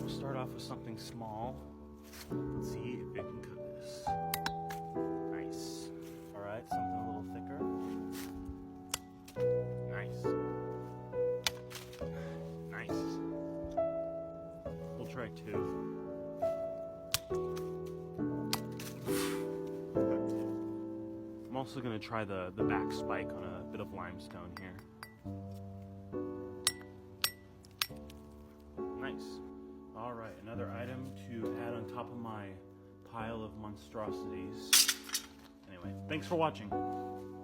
we'll start off with something small. Let's see if it can cut this. Nice. Alright, something a little thicker. Nice. Nice. We'll try 2. I'm also going to try the back spike on a bit of limestone here. Nice. Alright, another item to add on top of my pile of monstrosities. Anyway, thanks for watching.